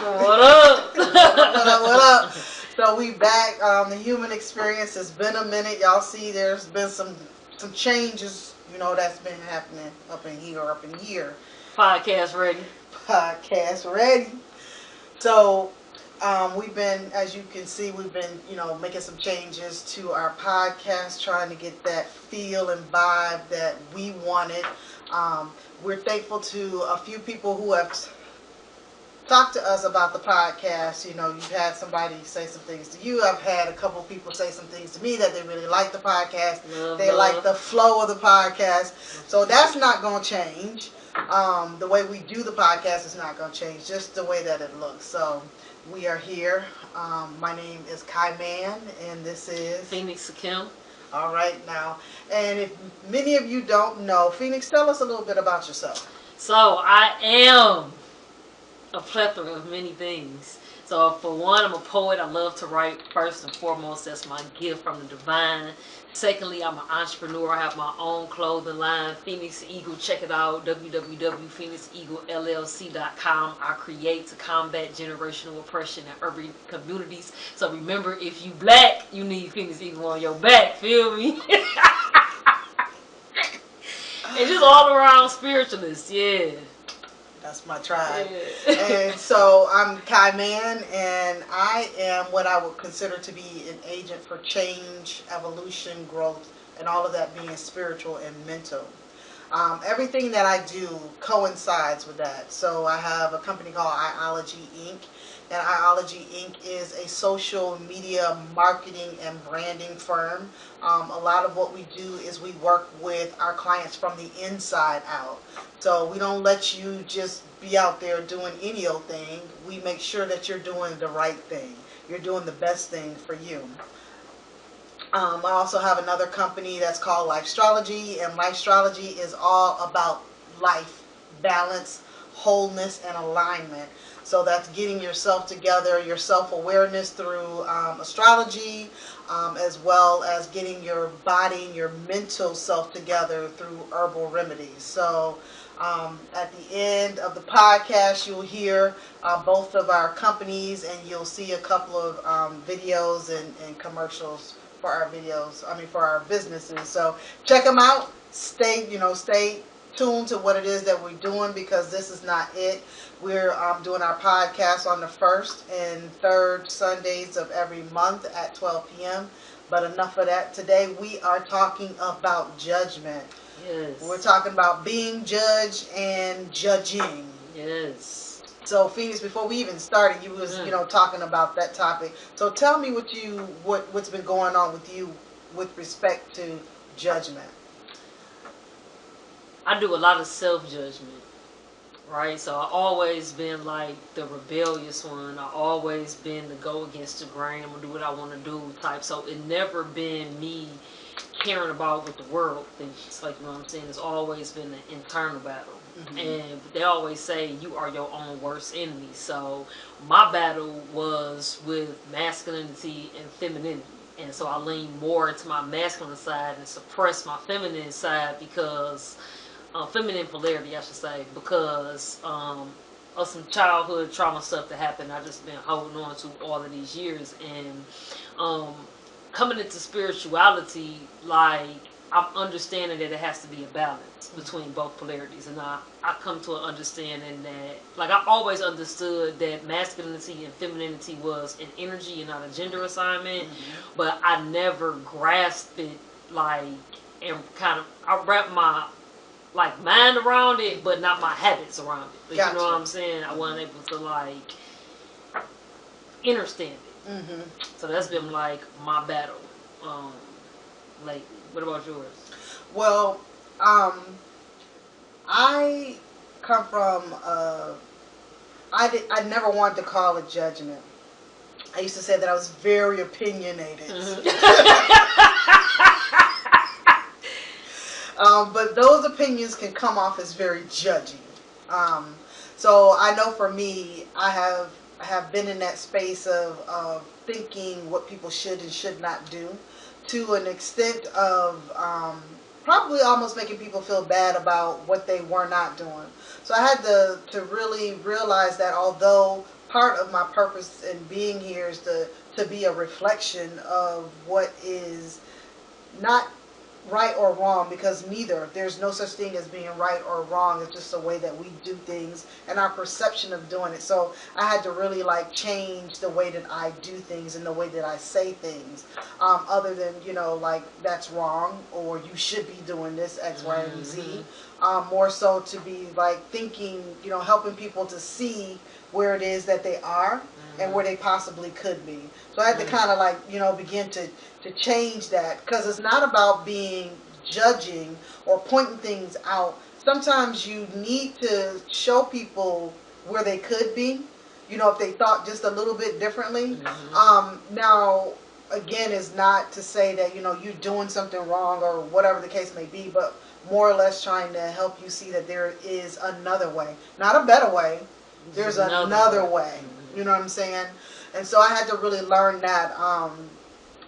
What up? What up? So we back. The human experience has been a minute. Y'all see, there's been some changes. That's been happening up in here. Podcast ready. Podcast ready. So we've been, as you can see, we've been making some changes to our podcast, trying to get that feel and vibe that we wanted. We're thankful to a few people who have talk to us about the podcast. You've had somebody say some things to you. I've had a couple of people say some things to me that they really like the podcast. They like the flow of the podcast. So that's not going to change. The way we do the podcast is not going to change, just the way that it looks. So we are here. My name is Mann, and this is Phoenix Sekhem. All right, now. And if many of you don't know, Phoenix, tell us a little bit about yourself. So I am a plethora of many things. So for one, I'm a poet. I love to write. First and foremost, that's my gift from the divine. Secondly, I'm an entrepreneur. I have my own clothing line, Phoenix Eagle. Check it out, www.phoenixeaglellc.com. I create to combat generational oppression in urban communities. So remember, if you black, you need Phoenix Eagle on your back. Feel me? And just all around spiritualist, yeah. That's my tribe. Yeah. And so I'm Mann, and I am what I would consider to be an agent for change, evolution, growth, and all of that being spiritual and mental. Everything that I do coincides with that. So I have a company called Iology Inc. And Iology Inc. is a social media marketing and branding firm. A lot of what we do is we work with our clients from the inside out. So we don't let you just be out there doing any old thing. We make sure that you're doing the right thing. You're doing the best thing for you. I also have another company that's called Lifestrology, and Lifestrology is all about life, balance, wholeness, and alignment. So that's getting yourself together, your self-awareness through astrology, as well as getting your body and your mental self together through herbal remedies. So at the end of the podcast, you'll hear both of our companies, and you'll see a couple of videos and commercials for our for our businesses. So check them out. Stay tuned to what it is that we're doing, because this is not it. We're doing our podcast on the first and third Sundays of every month at 12 p.m. But enough of that. Today we are talking about judgment. Yes. We're talking about being judged and judging. Yes. So Phoenix, before we even started, you was talking about that topic. So tell me what's been going on with you with respect to judgment. I do a lot of self-judgment, right? So I always been like the rebellious one. I always been the go against the grain. I'm gonna do what I want to do type. So it never been me caring about what the world thinks. Like, you know what I'm saying? It's always been an internal battle. Mm-hmm. And they always say you are your own worst enemy. So my battle was with masculinity and femininity. And so I lean more into my masculine side and suppress my feminine side because feminine polarity, I should say, because of some childhood trauma stuff that happened. I just been holding on to all of these years, and coming into spirituality, like, I'm understanding that it has to be a balance between both polarities, and I come to an understanding that, like, I always understood that masculinity and femininity was an energy and not a gender assignment, but I never grasped it, like, and kind of, I wrapped my mind around it, but not my habits around it. But gotcha. You know what I'm saying? I wasn't able to understand it. Mm-hmm. So that's been my battle lately. What about yours? Well, I come from I never wanted to call it judgment. I used to say that I was very opinionated. Mm-hmm. But those opinions can come off as very judgy. So I know for me, I have been in that space of thinking what people should and should not do, to an extent of probably almost making people feel bad about what they were not doing. So I had to really realize that although part of my purpose in being here is to be a reflection of what is not right or wrong, because neither, there's no such thing as being right or wrong. It's just the way that we do things and our perception of doing it. So I had to really like change the way that I do things and the way that I say things, other than, you know, like that's wrong or you should be doing this X, Y, and Z. More so to be like thinking, you know, helping people to see where it is that they are and where they possibly could be. So I had to kind of like, you know, begin to change that, because it's not about being judging or pointing things out. Sometimes you need to show people where they could be, you know, if they thought just a little bit differently. Now, again, is not to say that, you know, you're doing something wrong or whatever the case may be, but more or less trying to help you see that there is another way. Not a better way. There's another way. You know what I'm saying? And so I had to really learn that.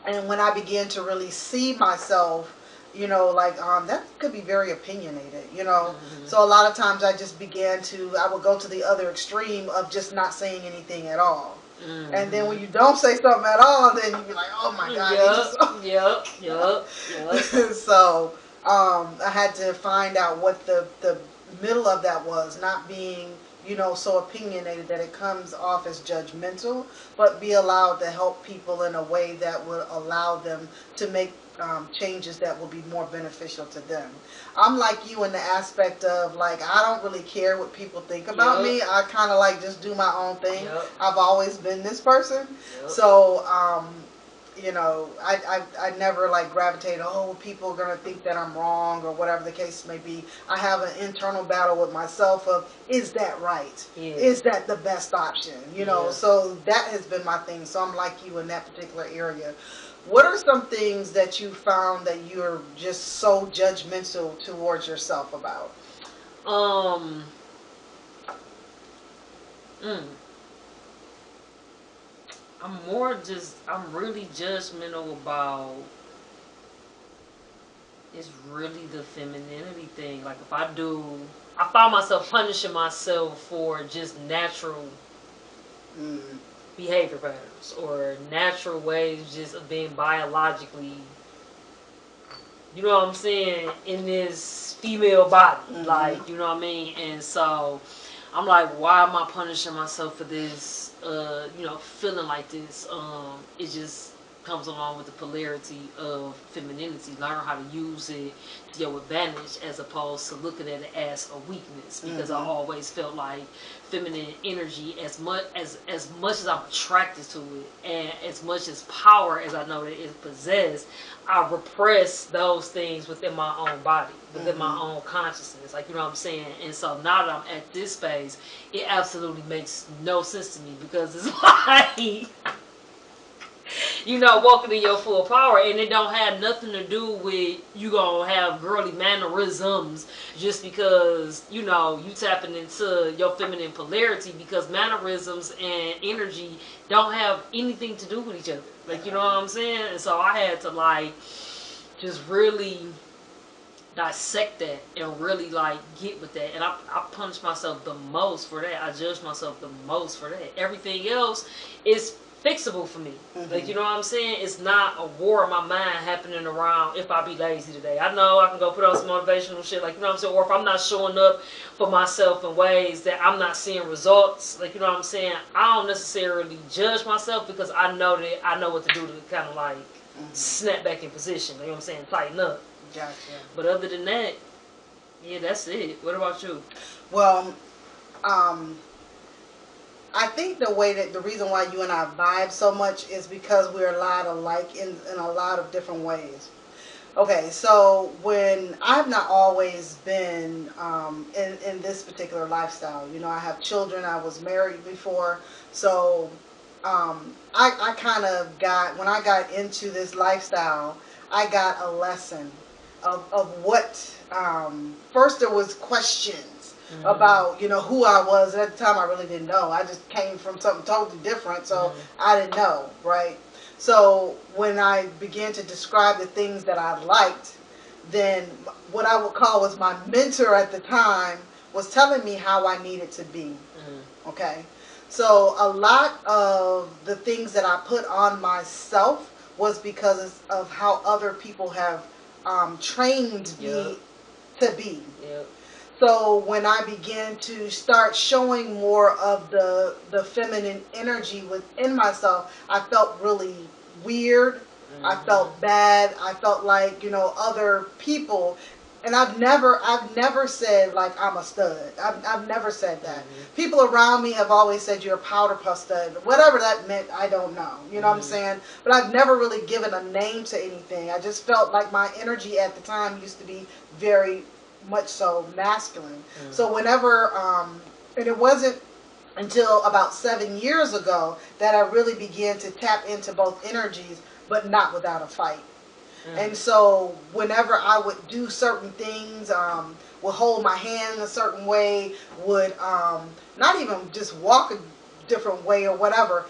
And when I began to really see myself, you know, like that could be very opinionated, you know. So a lot of times I just began to, I would go to the other extreme of just not saying anything at all. And then when you don't say something at all, then you be like, oh my God. Yep. So I had to find out what the middle of that was, not being, you know, so opinionated that it comes off as judgmental, but be allowed to help people in a way that will allow them to make changes that will be more beneficial to them. I'm like you in the aspect of like, I don't really care what people think about me. I kind of like just do my own thing. I've always been this person. So, you know, I never like gravitated, oh, people are going to think that I'm wrong or whatever the case may be. I have an internal battle with myself of, is that right? Is that the best option? You know, so that has been my thing. So I'm like you in that particular area. What are some things that you found that you're just so judgmental towards yourself about? I'm really judgmental about, it's really the femininity thing. Like if I find myself punishing myself for just natural behavior patterns or natural ways just of being biologically, you know what I'm saying, in this female body. Like, you know what I mean? And so I'm like, why am I punishing myself for this? You know, feeling like this. It just comes along with the polarity of femininity. Learn how to use it to your advantage as opposed to looking at it as a weakness. Because I always felt like feminine energy, as much as I'm attracted to it, and as much as power as I know that it possesses, I repress those things within my own body, within my own consciousness. Like, you know what I'm saying? And so now that I'm at this phase, it absolutely makes no sense to me, because it's like, you know, walking in your full power, and it don't have nothing to do with you gonna have girly mannerisms just because, you know, you tapping into your feminine polarity, because mannerisms and energy don't have anything to do with each other. Like, you know what I'm saying? And so I had to like just really dissect that and really like get with that. And I punish myself the most for that. I judge myself the most for that. Everything else is fixable for me. Like, you know what I'm saying? It's not a war in my mind happening around if I be lazy today. I know I can go put on some motivational shit, like, you know what I'm saying? Or if I'm not showing up for myself in ways that I'm not seeing results, like, you know what I'm saying? I don't necessarily judge myself, because I know what to do to kind of like snap back in position. You know what I'm saying? Tighten up. Gotcha. But other than that, yeah, that's it. What about you? Well, I think the reason why you and I vibe so much is because we're a lot alike in a lot of different ways. Okay, so when I've not always been in this particular lifestyle, you know, I have children, I was married before, so I kind of got, when I got into this lifestyle, I got a lesson of what, first there was questions about, you know, who I was. At the time I really didn't know. I just came from something totally different, so I didn't know, right? So when I began to describe the things that I liked, then what I would call was my mentor at the time was telling me how I needed to be. Okay? So a lot of the things that I put on myself was because of how other people have trained me to be. Yep. So when I began to start showing more of the feminine energy within myself, I felt really weird. I felt bad. I felt like, other people, and I've never said like I'm a stud. I've never said that. People around me have always said you're a powder puff stud. Whatever that meant, I don't know. You know what I'm saying? But I've never really given a name to anything. I just felt like my energy at the time used to be very much so masculine. So whenever, and it wasn't until about 7 years ago that I really began to tap into both energies, but not without a fight. And so whenever I would do certain things, would hold my hand a certain way, would not even just walk a different way or whatever,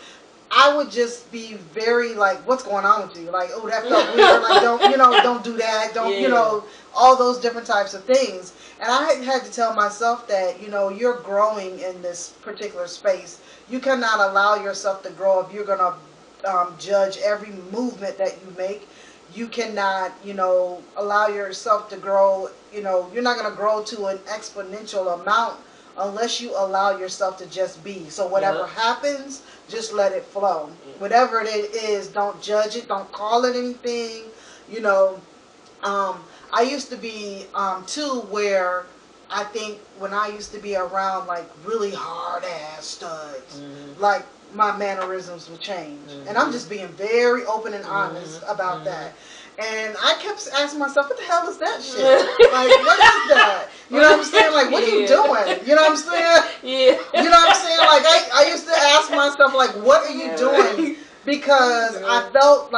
I would just be very like, what's going on with you? Like, oh, that felt weird. Like, don't do that. Don't, all those different types of things. And I had to tell myself that, you're growing in this particular space. You cannot allow yourself to grow if you're going to judge every movement that you make. You cannot, allow yourself to grow. You're not going to grow to an exponential amount unless you allow yourself to just be. So whatever happens, just let it flow. Whatever it is, don't judge it. Don't call it anything. I used to be, too, where I think when I used to be around, like, really hard-ass studs, like, my mannerisms would change. And I'm just being very open and honest about that. And I kept asking myself, what the hell is that shit? Like, what is that? You know what I'm saying? Like, what are you doing? You know what I'm saying? Yeah. You know what I'm saying? Like, I used to ask myself, like, what are you doing? Because I felt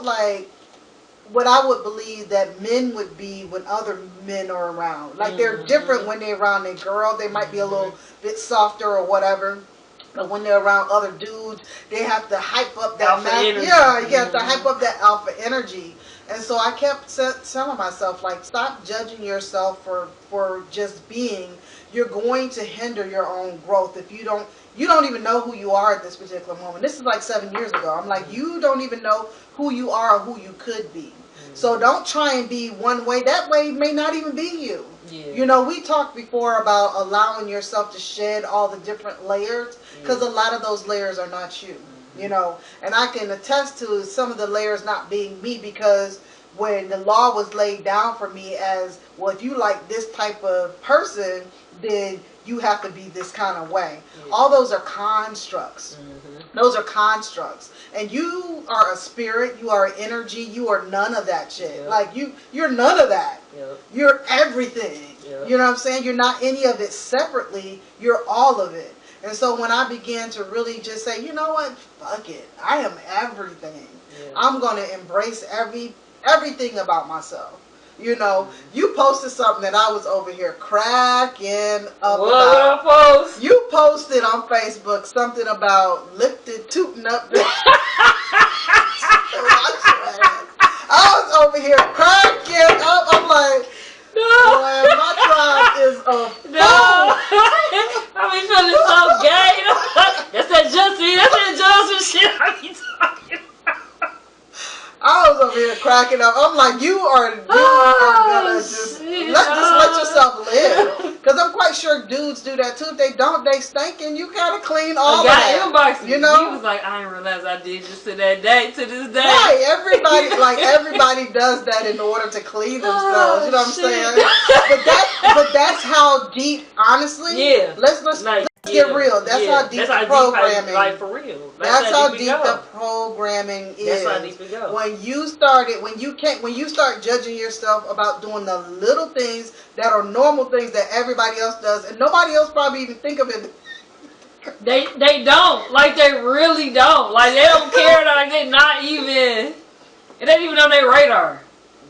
like what I would believe that men would be when other men are around. Like, they're different when they're around a girl. They might be a little bit softer or whatever. But when they're around other dudes, they have to hype up that alpha energy. Yeah, you have to hype up that alpha energy. And so I kept telling myself, like, stop judging yourself for just being. You're going to hinder your own growth if you don't even know who you are at this particular moment. This is like 7 years ago. I'm like, you don't even know who you are or who you could be. So don't try and be one way. That way may not even be you. Yeah. We talked before about allowing yourself to shed all the different layers, because a lot of those layers are not you. And I can attest to some of the layers not being me, because when the law was laid down for me as, well, if you like this type of person, then you have to be this kind of way. All those are constructs. Those are constructs. And you are a spirit, you are energy, you are none of that shit. Like, you're none of that. You're everything. You know what I'm saying? You're not any of it separately, you're all of it. And so when I began to really just say, you know what, fuck it, I am everything. I'm going to embrace everything about myself. You posted something that I was over here cracking up about. What I post? You posted on Facebook something about lifted, tooting up. I was over here cracking up. I'm like, no. Boy, my tribe is a fool. No. I be feeling so gay. That's that Justin shit I be talking about. I was over here cracking up. I'm like, you are gonna just let yourself live. Because I'm quite sure dudes do that too. If they don't, they stinking. You gotta clean all of that. Inboxed me. He was like, I didn't realize I did this to this day. Right, everybody does that in order to clean themselves. You know what I'm saying? But that's how deep, honestly. Yeah. Let's get real. That's how deep the programming. Like, for real. That's how deep the programming is. That's how deep it goes. When you start judging yourself about doing the little things that are normal things that everybody else does, and nobody else probably even think of it. They don't. Like, they really don't. Like, they don't care. Like, they're not even. It ain't even on their radar.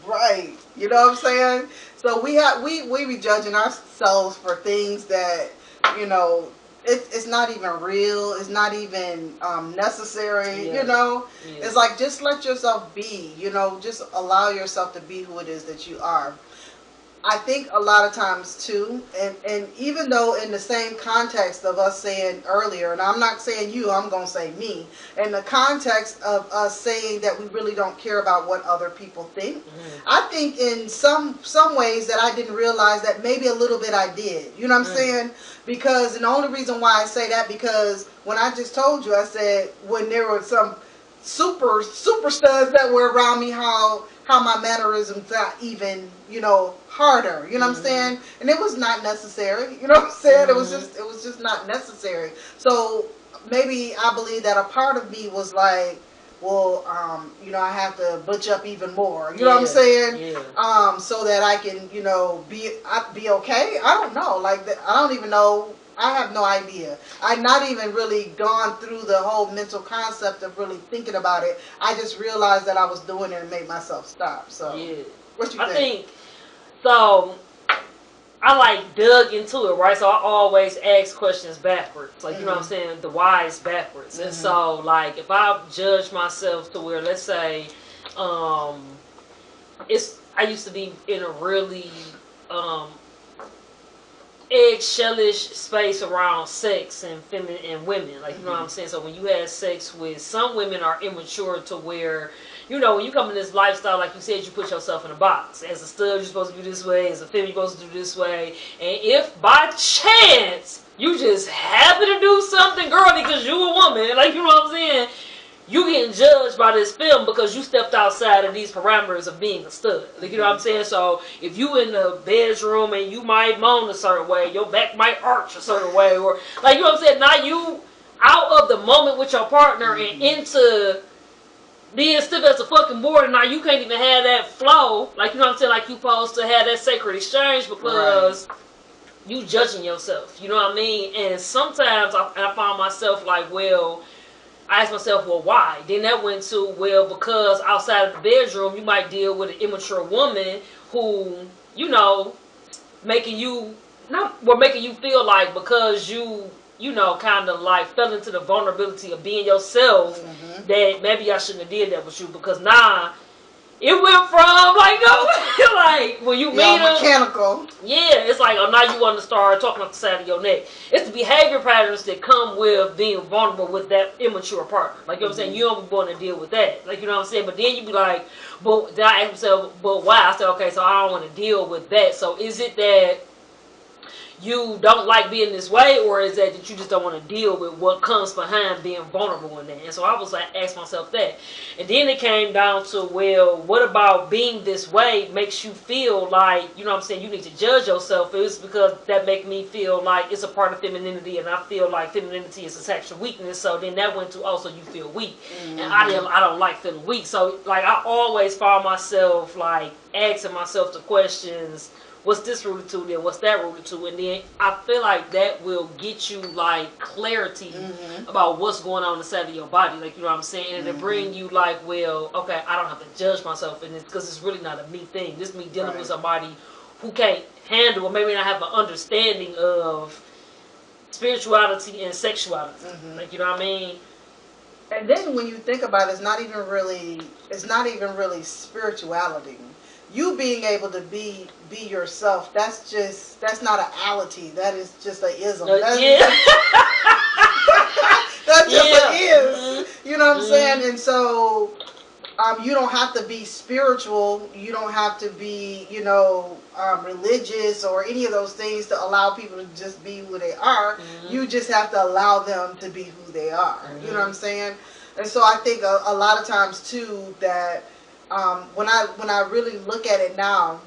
Right. You know what I'm saying? So we be judging ourselves for things that, it's not even real. It's not even necessary. Yeah. It's like, just let yourself be. Just allow yourself to be who it is that you are. I think a lot of times too, and even though in the same context of us saying earlier, and I'm not saying you, I'm going to say me, in the context of us saying that we really don't care about what other people think, I think in some ways that I didn't realize that maybe a little bit I did. You know what I'm saying? Because, and the only reason why I say that, because when I just told you, I said when there were some super studs that were around me, how my mannerisms got even, harder. You know what I'm saying? And it was not necessary. You know what I'm saying? It was just not necessary. So maybe I believe that a part of me was like, well, I have to butch up even more. You know what I'm saying? Yeah. So that I can, be okay. I don't know. Like, I don't even know. I have no idea. I've not even really gone through the whole mental concept of really thinking about it. I just realized that I was doing it and made myself stop. So, Yeah. what you I think? think so. I like dug into it, right? So I always ask questions backwards. Like, you know what I'm saying? The why is backwards. And so, like, if I judge myself to where, let's say, I used to be in a really um, eggshellish space around sex and feminine and women. Like, you know what I'm saying? So when you have sex with some women are immature to where, when you come in this lifestyle, like you said, you put yourself in a box. As a stud, you're supposed to do this way. As a femme, you're supposed to do this way. And if by chance you just happen to do something girly because you a woman, like, you know what I'm saying? You getting judged by this film because you stepped outside of these parameters of being a stud. Like, you know what I'm saying? So if you in the bedroom and you might moan a certain way, your back might arch a certain way, or like, you know what I'm saying? Now you out of the moment with your partner and into being stiff as a fucking board, and now you can't even have that flow. Like, you know what I'm saying? Like, you supposed to have that sacred exchange because you judging yourself. You know what I mean? And sometimes I find myself like, well, I asked myself, well, why? Then that went to, well, because outside of the bedroom, you might deal with an immature woman who, making you, making you feel like because you kind of like fell into the vulnerability of being yourself, that maybe I shouldn't have did that with you because it went from like like when you meet them, mechanical. Yeah, it's like, oh, now you want to start talking off the side of your neck. It's the behavior patterns that come with being vulnerable with that immature partner. Like, you know what I'm saying? You don't be born to deal with that. Like, you know what I'm saying? But then you be like, but then I ask myself, but why? I said, okay, so I don't want to deal with that. So is it that you don't like being this way, or is that you just don't want to deal with what comes behind being vulnerable in that? And so I was like, ask myself that. And then it came down to, well, what about being this way makes you feel like, you know what I'm saying, you need to judge yourself? It's because that make me feel like it's a part of femininity, and I feel like femininity is a sexual weakness. So then that went to, also you feel weak. And I don't like feeling weak. So like I always found myself like asking myself the questions, what's this rooted to, then what's that rooted to, and then I feel like that will get you like clarity about what's going on inside of your body, like, you know what I'm saying, and it'll bring you like, well, okay, I don't have to judge myself in this because it's really not a me thing. This is me dealing with somebody who can't handle, or maybe not have an understanding of spirituality and sexuality, like, you know what I mean. And then when you think about it, it's not even really spirituality. You being able to be yourself, that's not an ality. That is just a ism. That's that's just an is. You know what I'm saying? And so you don't have to be spiritual. You don't have to be, religious or any of those things to allow people to just be who they are. You just have to allow them to be who they are. You know what I'm saying? And so I think a lot of times too that when I really look at it now,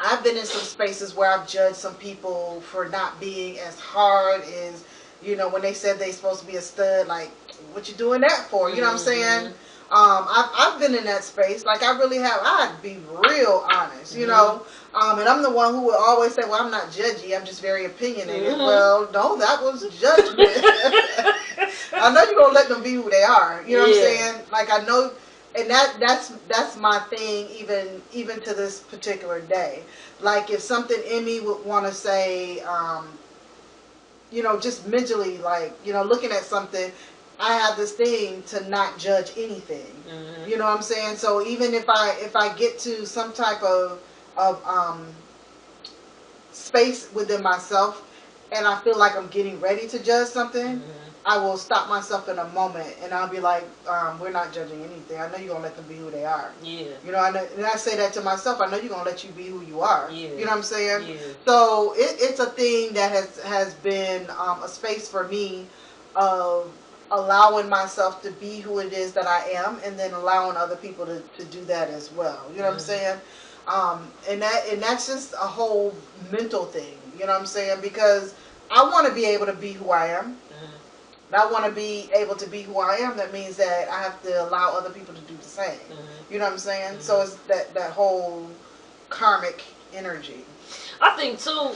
I've been in some spaces where I've judged some people for not being as hard as, when they said they supposed to be a stud, like, what you doing that for? You know what I'm saying? I've been in that space. Like, I really have. I'd be real honest, and I'm the one who would always say, well, I'm not judgy. I'm just very opinionated. Well, no, that was judgment. I know you're going to let them be who they are. You know what I'm saying? Like, I know, and that's my thing even to this particular day. Like, if something in me would want to say, just mentally, like, looking at something, I have this thing to not judge anything. You know what I'm saying? So even if I get to some type of space within myself and I feel like I'm getting ready to judge something, I will stop myself in a moment and I'll be like, we're not judging anything. I know you're going to let them be who they are. Yeah. You know, and I say that to myself. I know you're going to let you be who you are. Yeah. You know what I'm saying? Yeah. So it's a thing that has been a space for me of allowing myself to be who it is that I am and then allowing other people to do that as well. You know what I'm saying? And that's just a whole mental thing. You know what I'm saying? Because I want to be able to be who I am. I want to be able to be who I am. That means that I have to allow other people to do the same. You know what I'm saying? So it's that whole karmic energy. I think too.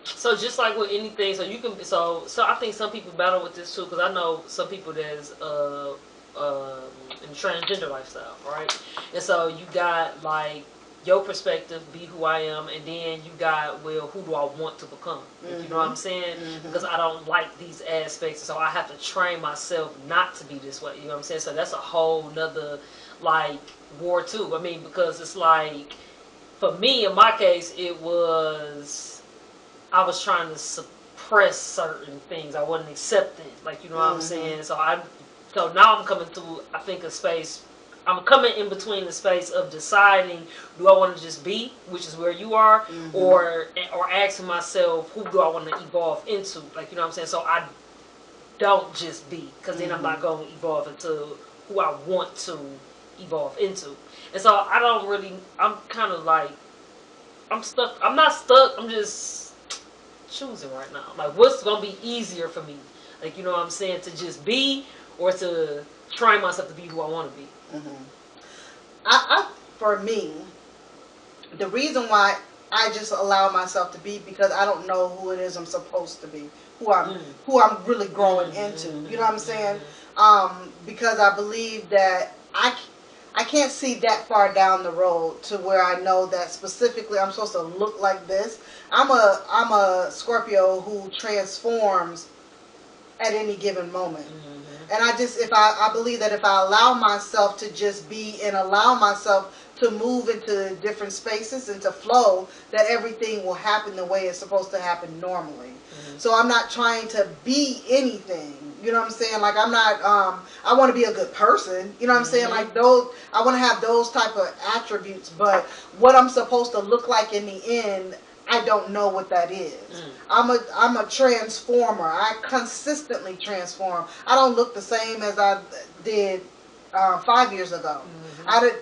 So just like with anything, so you can so I think some people battle with this too because I know some people that's in transgender lifestyle, right? And so you got like your perspective, be who I am, and then you got, well, who do I want to become? You know what I'm saying? Because I don't like these aspects, so I have to train myself not to be this way. You know what I'm saying? So that's a whole nother like war too. I mean, because it's like for me in my case, it was I was trying to suppress certain things. I wasn't accepting, like, you know what I'm saying? So now I'm coming to, I think, a space. I'm coming in between the space of deciding, do I want to just be, which is where you are, or asking myself, who do I want to evolve into? Like, you know what I'm saying? So I don't just be, because then I'm not going to evolve into who I want to evolve into. And so I don't really, I'm kind of like, I'm stuck. I'm not stuck. I'm just choosing right now. Like, what's going to be easier for me? Like, you know what I'm saying? To just be or to train myself to be who I want to be. For me, the reason why I just allow myself to be because I don't know who it is I'm supposed to be, who I'm really growing into. You know what I'm saying? Because I believe that I can't see that far down the road to where I know that specifically I'm supposed to look like this. I'm a Scorpio who transforms at any given moment. And I believe that if I allow myself to just be and allow myself to move into different spaces and to flow, that everything will happen the way it's supposed to happen normally. So I'm not trying to be anything. You know what I'm saying? Like, I'm not, I want to be a good person. You know what I'm saying? Like, I want to have those type of attributes. But what I'm supposed to look like in the end, I don't know what that is. I'm a transformer. I consistently transform. I don't look the same as I did 5 years ago.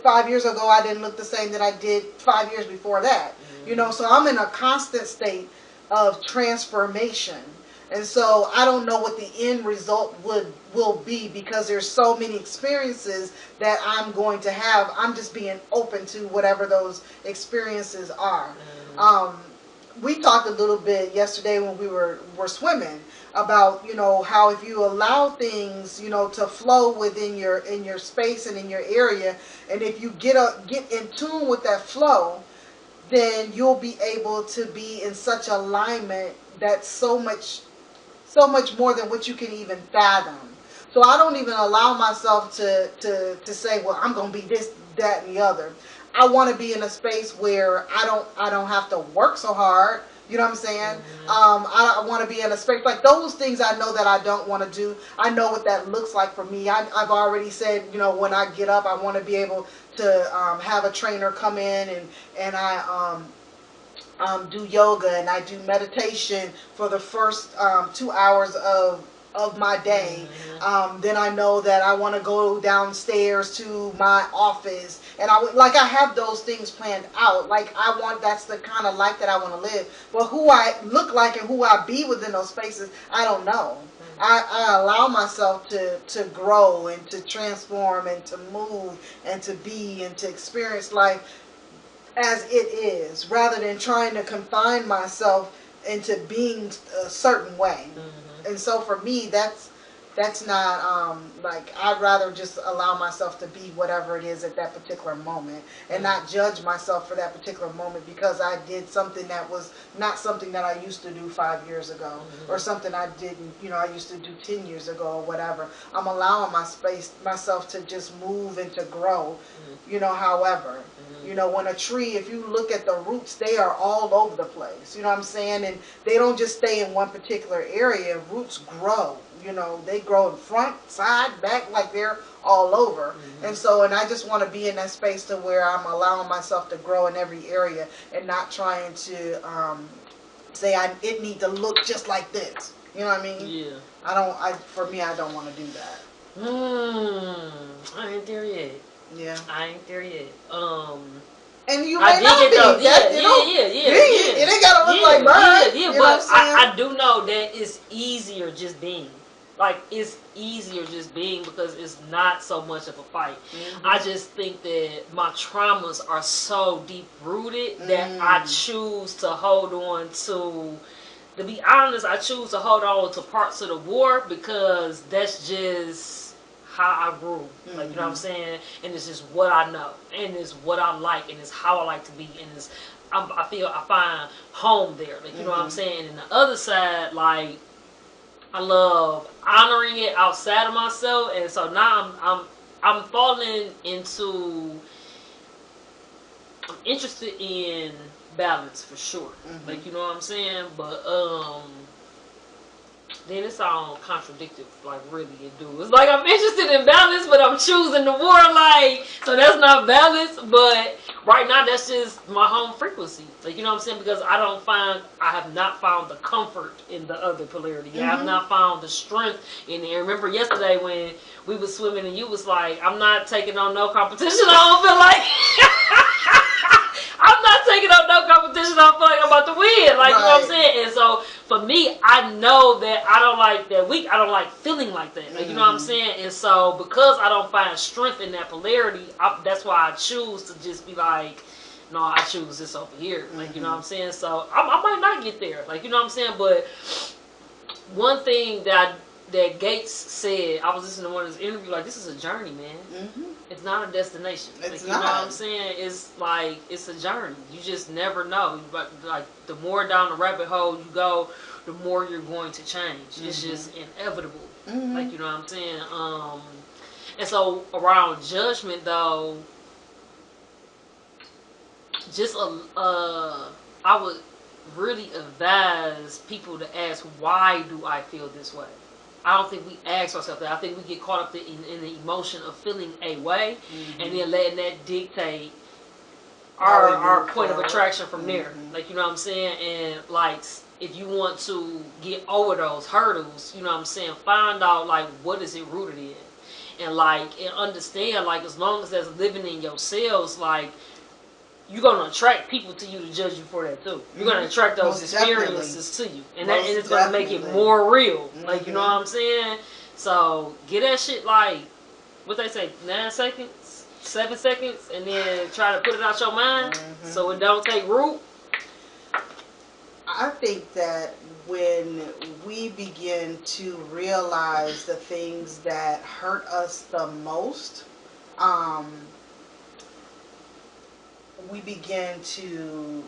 5 years ago, I didn't look the same that I did 5 years before that. You know, so I'm in a constant state of transformation. And so I don't know what the end result will be because there's so many experiences that I'm going to have. I'm just being open to whatever those experiences are. We talked a little bit yesterday when we were swimming about, you know, how if you allow things, you know, to flow within your space and in your area, and if you get in tune with that flow, then you'll be able to be in such alignment that's so much more than what you can even fathom. So I don't even allow myself to say, well, I'm going to be this, that, and the other. I want to be in a space where I don't have to work so hard. You know what I'm saying? I want to be in a space like those things I know that I don't want to do. I know what that looks like for me. I've already said, you know, when I get up, I want to be able to have a trainer come in and I do yoga and I do meditation for the first 2 hours of my day. Then I know that I want to go downstairs to my office, and I have those things planned out. Like, that's the kind of life that I want to live. But who I look like and who I be within those spaces, I don't know. I allow myself to grow and to transform and to move and to be and to experience life as it is, rather than trying to confine myself into being a certain way. And so for me, that's not like, I'd rather just allow myself to be whatever it is at that particular moment and not judge myself for that particular moment because I did something that was not something that I used to do 5 years ago or something I didn't, you know, I used to do 10 years ago or whatever. I'm allowing myself to just move and to grow, you know, however. You know, when a tree, if you look at the roots, they are all over the place. You know what I'm saying? And they don't just stay in one particular area. Roots grow. You know, they grow in front, side, back, like they're all over. And so, and I just want to be in that space to where I'm allowing myself to grow in every area and not trying to say it need to look just like this. You know what I mean? Yeah. For me, I don't want to do that. I ain't there yet. Yeah. I ain't there yet. And you may not be. It ain't gotta look like mine. Yeah, but I do know that it's easier just being. Like, it's easier just being because it's not so much of a fight. I just think that my traumas are so deep rooted that I choose to hold on to be honest, I choose to hold on to parts of the war because that's just how I grew. Like, you know what I'm saying? And it's just what I know. And it's what I like. And it's how I like to be. And it's, I find home there. Like, you know what I'm saying? And the other side, like, I love honoring it outside of myself. And so now I'm falling into, I'm interested in balance for sure. Like, you know what I'm saying? But then it's all contradictory, like, really it do. It's like I'm interested in balance, but I'm choosing the war, like, so that's not balance. But right now that's just my home frequency. Like, you know what I'm saying? Because I have not found the comfort in the other polarity. I have not found the strength in it. Remember yesterday when we was swimming and you was like, I'm not taking on no competition. I don't feel like I'm not taking on no competition. I feel like I'm about to win. Like, you know what I'm saying? And so, for me, I know that I don't like that weak. I don't like feeling like that. Like, you know what I'm saying? And so, because I don't find strength in that polarity, that's why I choose to just be like, no, I choose this over here. Like, you know what I'm saying? So, I might not get there. Like, you know what I'm saying? But one thing that Gates said, I was listening to one of his interviews, like, this is a journey, man. It's not a destination. It's like, you know what I'm saying? It's like, it's a journey. You just never know. But, like, the more down the rabbit hole you go, the more you're going to change. It's just inevitable. Like, you know what I'm saying? And so, around judgment, though, just, I would really advise people to ask, why do I feel this way? I don't think we ask ourselves that. I think we get caught up in the emotion of feeling a way, and then letting that dictate our point of attraction from there. Like, you know what I'm saying? And, like, if you want to get over those hurdles, you know what I'm saying, find out, like, what is it rooted in. And, like, and understand, like, as long as that's living in your cells, like, you're going to attract people to you to judge you for that too. You're going to attract those experiences to you. And it's going to make it more real. Like, you know what I'm saying? So, get that shit, like, what they say, 9 seconds, 7 seconds, and then try to put it out your mind so it don't take root. I think that when we begin to realize the things that hurt us the most, we begin to,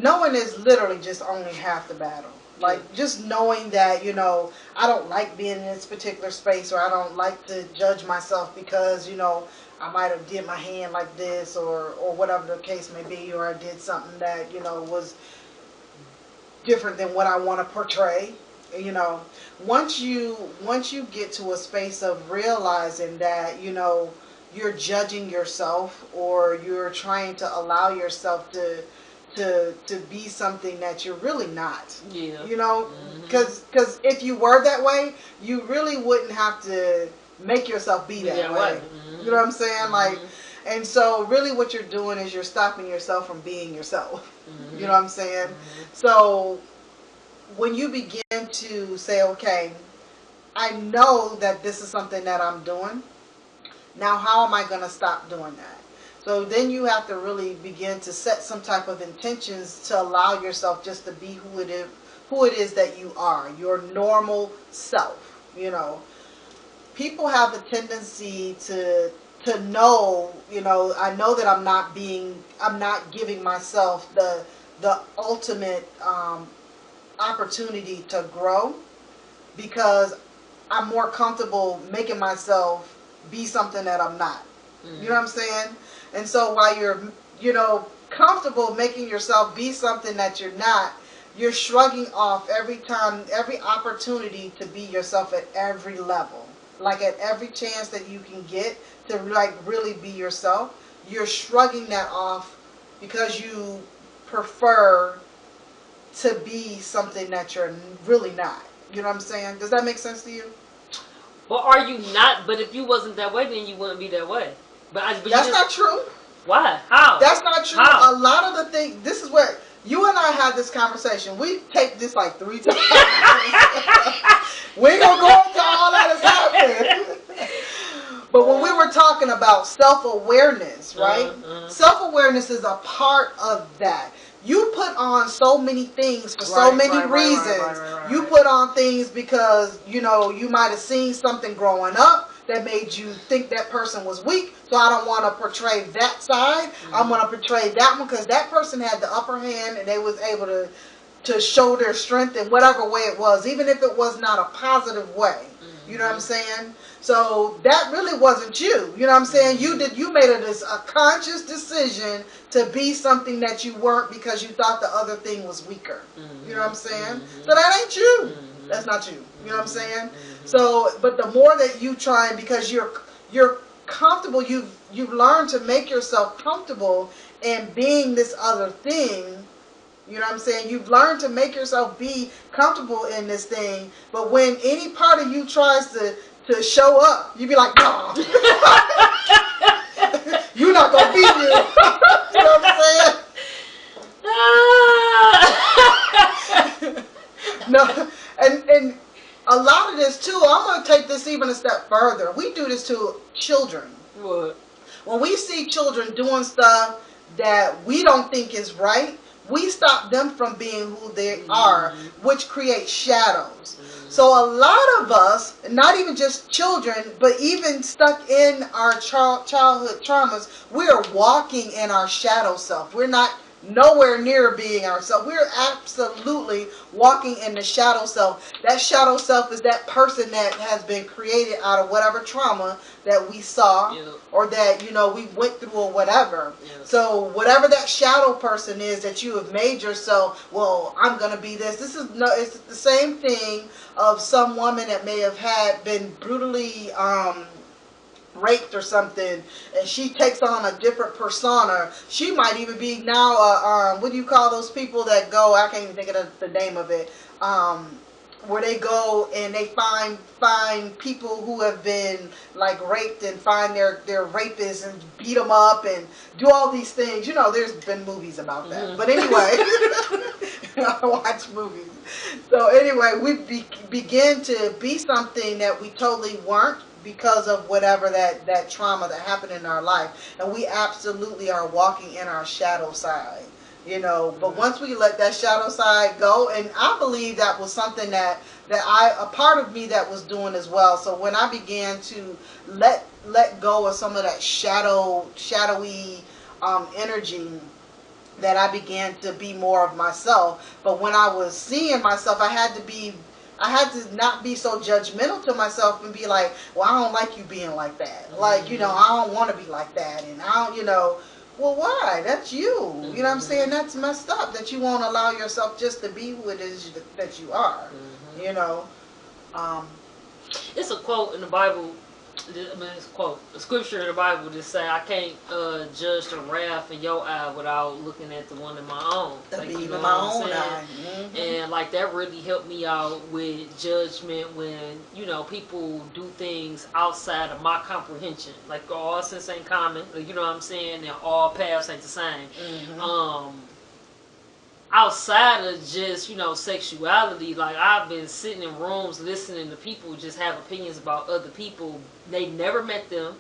knowing is literally just only half the battle. Like, just knowing that, you know, I don't like being in this particular space, or I don't like to judge myself because, you know, I might have did my hand like this, or whatever the case may be, or I did something that, you know, was different than what I want to portray. You know, once you get to a space of realizing that, you know, you're judging yourself, or you're trying to allow yourself to be something that you're really not. Yeah. You know, because if you were that way, you really wouldn't have to make yourself be that way. You know what I'm saying? Like, and so really what you're doing is you're stopping yourself from being yourself. You know what I'm saying? So when you begin to say, okay, I know that this is something that I'm doing. Now, how am I going to stop doing that? So then you have to really begin to set some type of intentions to allow yourself just to be who it is that you are, your normal self. You know, people have a tendency to know, you know, I know that I'm not giving myself the ultimate opportunity to grow, because I'm more comfortable making myself be something that I'm not. You know what I'm saying? And so while you're, comfortable making yourself be something that you're not, you're shrugging off every time, every opportunity to be yourself at every level. Like at every chance that you can get to like really be yourself, you're shrugging that off because you prefer to be something that you're really not. You know what I'm saying? Does that make sense to you? Well, are you not? But if you wasn't that way, then you wouldn't be that way. But that's not true. Why? How? That's not true. How? A lot of the things. This is where you and I had this conversation. We taped this like 3 times. We ain't gonna go into all that is happening. But when we were talking about self-awareness, right? Self-awareness is a part of that. You put on so many things for so many reasons. You put on things because, you might have seen something growing up that made you think that person was weak. So I don't want to portray that side. I'm going to portray that one because that person had the upper hand and they was able to show their strength in whatever way it was, even if it was not a positive way. You know what I'm saying? So that really wasn't you. You know what I'm saying? You made a conscious decision to be something that you weren't because you thought the other thing was weaker. You know what I'm saying? So that ain't you. That's not you. You know what I'm saying? So, but the more that you try, and because you're comfortable, you've learned to make yourself comfortable in being this other thing. You know what I'm saying? You've learned to make yourself be comfortable in this thing, but when any part of you tries to show up, you be like, no. You're not going to be you. You know what I'm saying? No. And a lot of this, too, I'm going to take this even a step further. We do this to children. What? When we see children doing stuff that we don't think is right, we stop them from being who they are, which creates shadows. So a lot of us, not even just children, but even stuck in our childhood traumas, we are walking in our shadow self. We're not nowhere near being ourselves. We're absolutely walking in the shadow self. That shadow self is that person that has been created out of whatever trauma that we saw or that, we went through or whatever. So whatever that shadow person is that you have made yourself, well, I'm going to be this. It's the same thing of some woman that may have been brutally raped or something, and she takes on a different persona. She might even be now what do you call those people that go, I can't even think of the name of it, where they go and they find people who have been like raped and find their rapists and beat them up and do all these things. There's been movies about that. But anyway, I watch movies. So anyway, we begin to be something that we totally weren't because of whatever that trauma that happened in our life. And we absolutely are walking in our shadow side. But once we let that shadow side go, and I believe that was something that a part of me that was doing as well. So when I began to let go of some of that shadowy energy, that I began to be more of myself. But when I was seeing myself, I had to not be so judgmental to myself and be like, well, I don't like you being like that. Like, I don't want to be like that. And I don't, well, why? That's you. You know what I'm saying? That's messed up that you won't allow yourself just to be who it is that you are. It's a quote in the Bible. It's a quote. A scripture in the Bible that say, I can't judge the wrath in your eye without looking at the one in my own. Like, in my own eye. And like that really helped me out with judgment when, people do things outside of my comprehension. Like all sense ain't common. Like, you know what I'm saying? And all paths ain't the same. Outside of just, sexuality, like I've been sitting in rooms listening to people just have opinions about other people. They never met them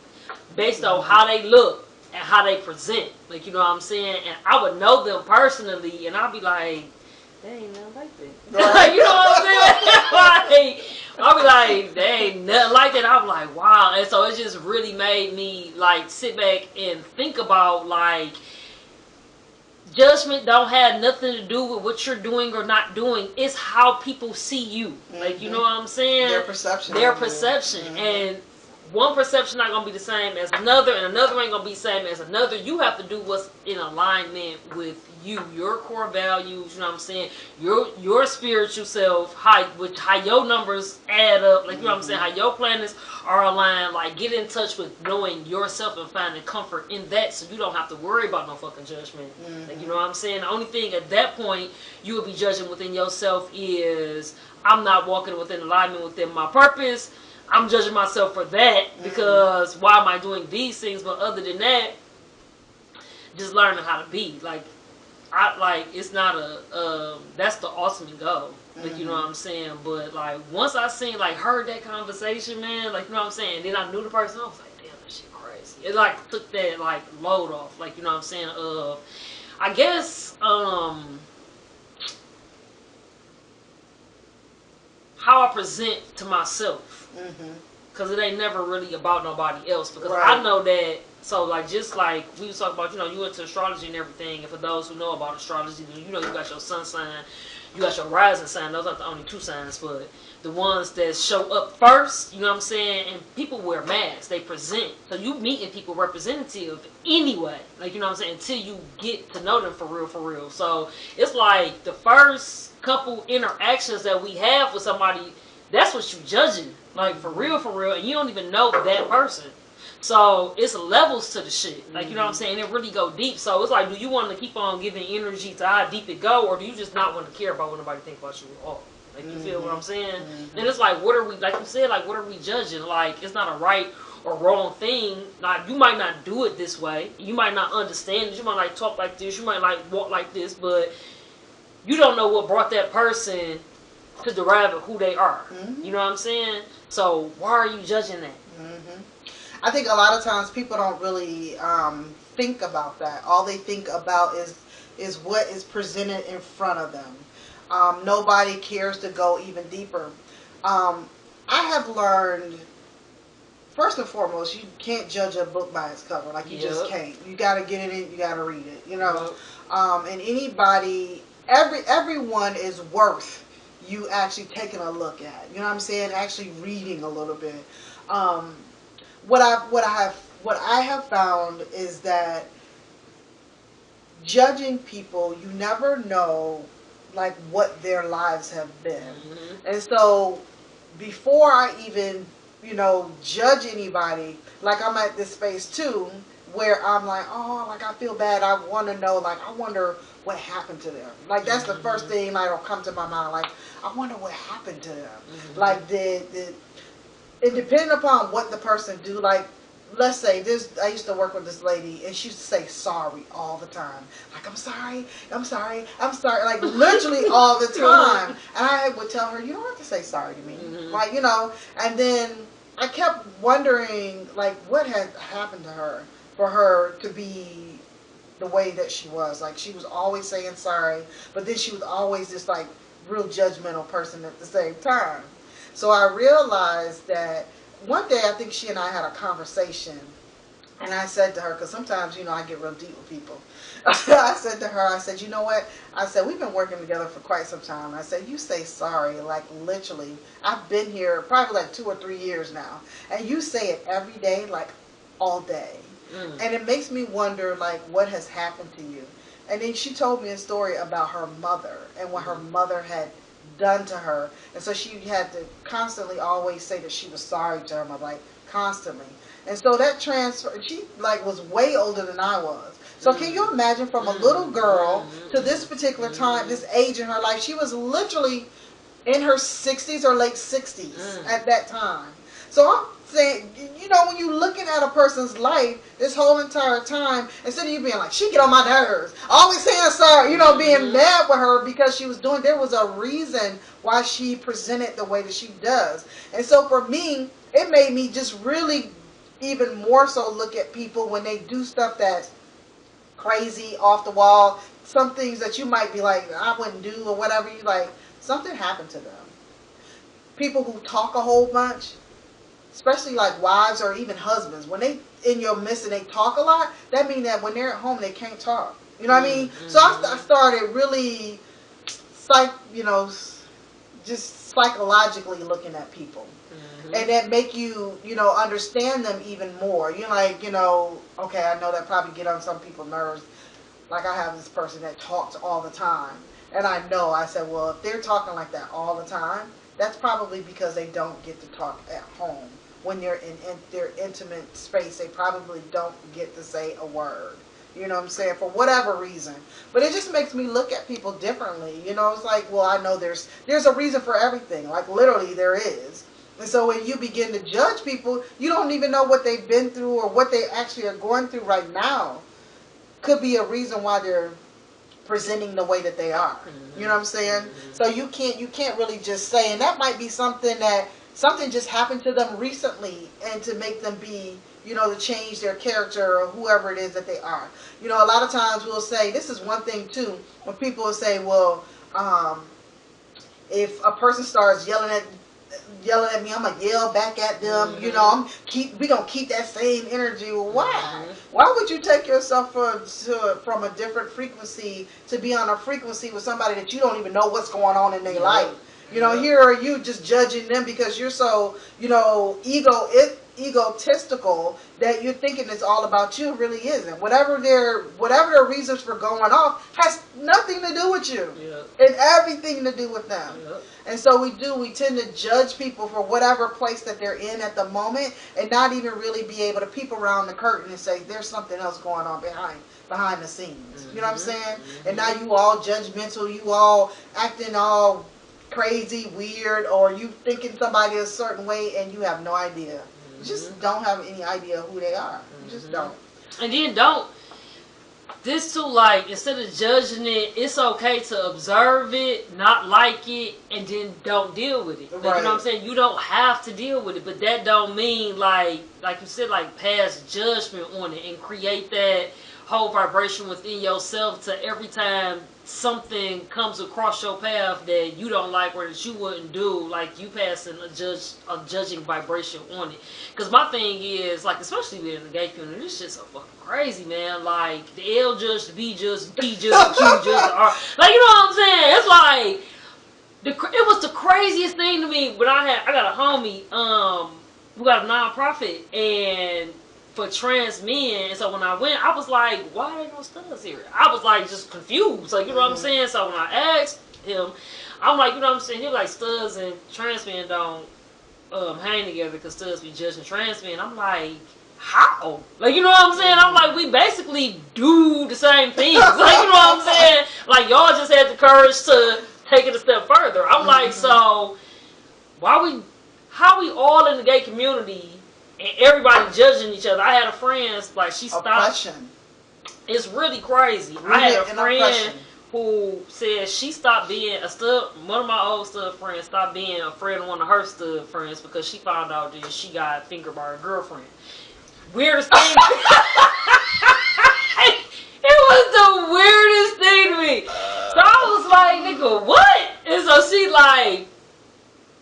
based on how they look and how they present. Like, you know what I'm saying? And I would know them personally and I'd be like, they ain't nothing like that. Right. You know what I'm saying? Like, I'll be like, they ain't nothing like that. I'm like, wow. And so it just really made me like sit back and think about like, judgment don't have nothing to do with what you're doing or not doing. It's how people see you. Like, you know what I'm saying? Their perception. And one perception not gonna be the same as another, and another ain't gonna be the same as another. You have to do what's in alignment with you, your core values. You know what I'm saying? Your spiritual self, how your numbers add up. Like, you know what I'm saying? How your planets are aligned. Like, get in touch with knowing yourself and finding comfort in that, so you don't have to worry about no fucking judgment. Like, you know what I'm saying? The only thing at that point you will be judging within yourself is, I'm not walking within alignment within my purpose. I'm judging myself for that, because why am I doing these things? But other than that, just learning how to be. Like, it's not that's the ultimate goal. Like, you know what I'm saying? But, like, once I seen, like, heard that conversation, man, like, you know what I'm saying? And then I knew the person, I was like, damn, that shit crazy. It, like, took that, like, load off. Like, you know what I'm saying? I guess, how I present to myself. Because it ain't never really about nobody else. Because I know that, so, like, just like we was talking about, you know, you into astrology and everything. And for those who know about astrology, you know, you got your sun sign, you got your rising sign. Those are the only two signs, but the ones that show up first, you know what I'm saying? And people wear masks. They present. So you meeting people representative anyway. Like, you know what I'm saying? Until you get to know them for real, for real. So it's like the first couple interactions that we have with somebody, that's what you judging. Like, for real, and you don't even know that person. So it's levels to the shit. Like, you know what I'm saying? It really go deep. So it's like, do you want to keep on giving energy to how deep it go, or do you just not want to care about what nobody think about you at all? Like, you feel what I'm saying? And it's like, what are we, like you said, like, what are we judging? Like, it's not a right or wrong thing. Like, you might not do it this way. You might not understand it. You might, like, talk like this. You might, like, walk like this. But you don't know what brought that person to derive of who they are. You know what I'm saying? So why are you judging that? I think a lot of times people don't really think about that. All they think about is what is presented in front of them. Nobody cares to go even deeper. I have learned, first and foremost, you can't judge a book by its cover. Like, you just can't. You got to get it in. You got to read it. You know, and anybody, everyone is worth you actually taking a look at. You know what I'm saying? Actually reading a little bit. What I have found is that judging people, you never know, like, what their lives have been. And so before I even, you know, judge anybody, like, I'm at this space too where I'm like, oh, like, I feel bad. I want to know, like, I wonder what happened to them. Like, that's the first thing that'll come to my mind. Like, I wonder what happened to them. Like, it depending upon what the person do. Like, let's say this, I used to work with this lady, and she used to say sorry all the time. Like, I'm sorry, like, literally all the time. And I would tell her, you don't have to say sorry to me. Like, you know, and then I kept wondering, like, what had happened to her for her to be the way that she was. Like, she was always saying sorry, but then she was always this, like, real judgmental person at the same time. So I realized that one day, I think she and I had a conversation, and I said to her, because sometimes, you know, I get real deep with people. I said to her, I said, you know what? I said, we've been working together for quite some time. I said, you say sorry, like, literally. I've been here probably like 2 or 3 years now, and you say it every day, like, all day. And it makes me wonder, like, what has happened to you? And then she told me a story about her mother and what her mother had done to her. And so she had to constantly always say that she was sorry to her mother, like, constantly. And so that transfer, she, like, was way older than I was. So can you imagine, from a little girl to this particular time, this age in her life, she was literally in her 60s or late 60s at that time. So I'm saying, you know, when you're looking at a person's life this whole entire time, instead of you being like, she get on my nerves, always saying sorry, you know, being mad with her because she was doing, there was a reason why she presented the way that she does. And so for me, it made me just really even more so look at people when they do stuff that's crazy, off the wall, some things that you might be like, I wouldn't do, or whatever. You like, something happened to them. People who talk a whole bunch, especially like wives or even husbands, when they in your midst and they talk a lot, that means that when they're at home they can't talk. You know what I mean? So I started really, just psychologically looking at people. And that make you, understand them even more. You're like, okay, I know that probably get on some people's nerves. Like I have this person that talks all the time. And I said, well, if they're talking like that all the time, that's probably because they don't get to talk at home. When they're in their intimate space, they probably don't get to say a word. You know what I'm saying? For whatever reason. But it just makes me look at people differently. It's like, well, I know there's a reason for everything. Like literally there is. And so when you begin to judge people, you don't even know what they've been through or what they actually are going through right now. Could be a reason why they're presenting the way that they are. You know what I'm saying? So you can't really just say, and that might be something just happened to them recently, and to make them be, to change their character or whoever it is that they are. A lot of times we'll say, this is one thing too, when people will say, well, if a person starts yelling at me, I'm gonna yell back at them. We gonna keep that same energy. Well, why? Why would you take yourself from a different frequency to be on a frequency with somebody that you don't even know what's going on in their life? Here are you just judging them because you're so egotistical that you're thinking it's all about you. It really isn't. Whatever their reasons for going off has nothing to do with you. And everything to do with them. And so we tend to judge people for whatever place that they're in at the moment, and not even really be able to peep around the curtain and say there's something else going on behind the scenes. You know what I'm saying? And now you all judgmental, you all acting all crazy, weird, or you thinking somebody a certain way and you have no idea. You just don't have any idea who they are. You just don't. And then this too, like, instead of judging it, it's okay to observe it, not like it, and then don't deal with it. Like, right. You know what I'm saying? You don't have to deal with it, but that don't mean, like you said, like, pass judgment on it and create that whole vibration within yourself to every time something comes across your path that you don't like or that you wouldn't do, like you passing a judging vibration on it. Because my thing is, like, especially within the gay community, this shit's so fucking crazy, man. Like, the L judge, the B judge, the D judge, the Q judge, the R. Like, you know what I'm saying? It's like, it was the craziest thing to me when I got a homie, who got a non-profit, and for trans men, and so when I went, I was like, why are there no studs here? I was like, just confused, like, you know what I'm saying? So when I asked him, I'm like, you know what I'm saying? He was like, studs and trans men don't hang together because studs be judging trans men. I'm like, how? Like, you know what I'm saying? I'm like, we basically do the same things. Like, you know what I'm saying? Like, y'all just had the courage to take it a step further. I'm like, so how we all in the gay community and everybody judging each other? I had a friend, like, she stopped. Oppression. It's really crazy. I had a friend who said she stopped being a stud. One of my old stud friends stopped being a friend of one of her stud friends because she found out that she got fingered by her girlfriend. Weirdest thing. It was the weirdest thing to me. So I was like, nigga, what? And so she like,